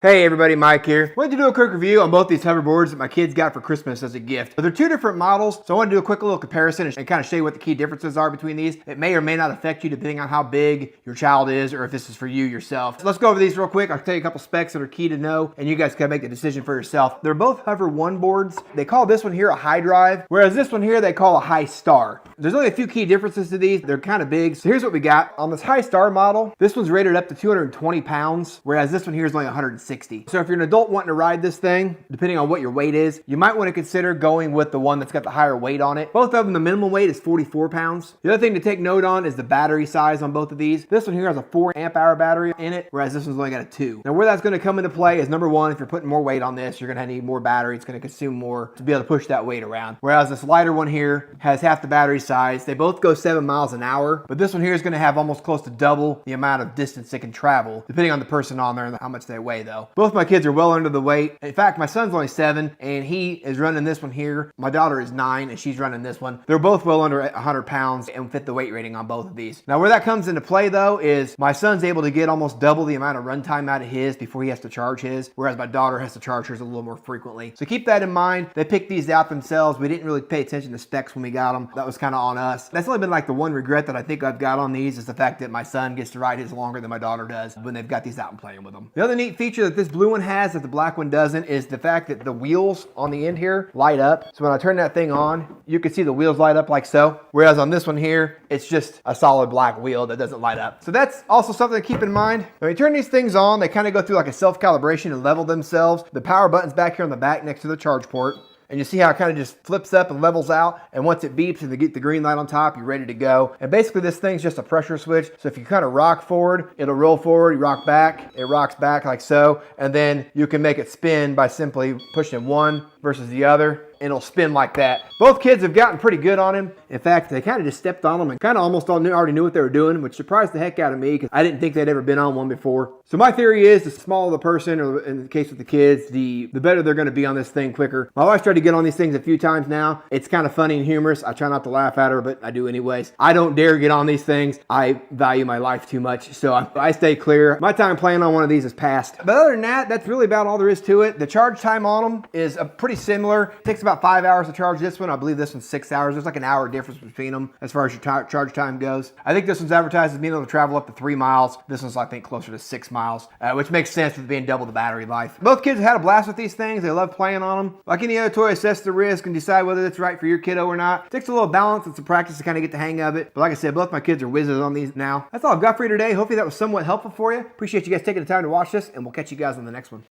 Hey everybody, Mike here. Wanted to do a quick review on both these hoverboards that my kids got for Christmas as a gift. They're two different models, so I want to do a quick little comparison and kind of show you what the key differences are between these. It may or may not affect you depending on how big your child is or if this is for you yourself. So let's go over these real quick. I'll tell you a couple specs that are key to know and you guys can make the decision for yourself. They're both Hover 1 boards. They call this one here a high drive, whereas this one here they call a high star. There's only a few key differences to these. They're kind of big. So here's what we got. On this high star model, this one's rated up to 220 pounds, whereas this one here is only 160. So if you're an adult wanting to ride this thing, depending on what your weight is, you might want to consider going with the one that's got the higher weight on it. Both of them, the minimum weight is 44 pounds. The other thing to take note on is the battery size on both of these. This one here has a 4 amp hour battery in it, whereas this one's only got a 2. Now where that's going to come into play is number one, if you're putting more weight on this, you're going to need more battery. It's going to consume more to be able to push that weight around. Whereas this lighter one here has half the battery size. They both go 7 miles an hour, but this one here is going to have almost close to double the amount of distance it can travel, depending on the person on there and how much they weigh though. Both my kids are well under the weight. In fact, my son's only 7 and he is running this one here. My daughter is 9 and she's running this one. They're both well under 100 pounds and fit the weight rating on both of these. Now where that comes into play though is my son's able to get almost double the amount of runtime out of his before he has to charge his, whereas my daughter has to charge hers a little more frequently. So keep that in mind. They picked these out themselves. We didn't really pay attention to specs when we got them. That was kind of on us. That's only been like the one regret that I think I've got on these is the fact that my son gets to ride his longer than my daughter does when they've got these out and playing with them. The other neat feature that this blue one has that the black one doesn't is the fact that the wheels on the end here light up. So when I turn that thing on, you can see the wheels light up like so. Whereas on this one here, it's just a solid black wheel that doesn't light up. So that's also something to keep in mind. When you turn these things on, they kind of go through like a self-calibration and level themselves. The power button's back here on the back next to the charge port. And you see how it kind of just flips up and levels out. And once it beeps and they get the green light on top, you're ready to go. And basically this thing's just a pressure switch. So if you kind of rock forward, it'll roll forward, you rock back, it rocks back like so. And then you can make it spin by simply pushing one versus the other. And it'll spin like that. Both kids have gotten pretty good on him. In fact, they kind of just stepped on them and kind of almost already knew what they were doing, which surprised the heck out of me because I didn't think they'd ever been on one before. So my theory is the smaller the person, or in the case with the kids, the better they're going to be on this thing quicker. My wife's tried to get on these things a few times now. It's kind of funny and humorous. I try not to laugh at her, but I do anyways. I don't dare get on these things. I value my life too much, so I stay clear. My time playing on one of these is past. But other than that, that's really about all there is to it. The charge time on them is pretty similar. It takes about 5 hours to charge this one. I believe this one's 6 hours. There's like an hour difference between them as far as your charge time goes. I think this one's advertised as being able to travel up to 3 miles. This one's I think closer to 6 miles, which makes sense with being double the battery life. Both kids have had a blast with these things. They love playing on them. Like any other toy, assess the risk and decide whether it's right for your kiddo or not. It takes a little balance and some practice to kind of get the hang of it. But like I said, both my kids are whizzes on these now. That's all I've got for you today. Hopefully that was somewhat helpful for you. Appreciate you guys taking the time to watch this, and we'll catch you guys on the next one.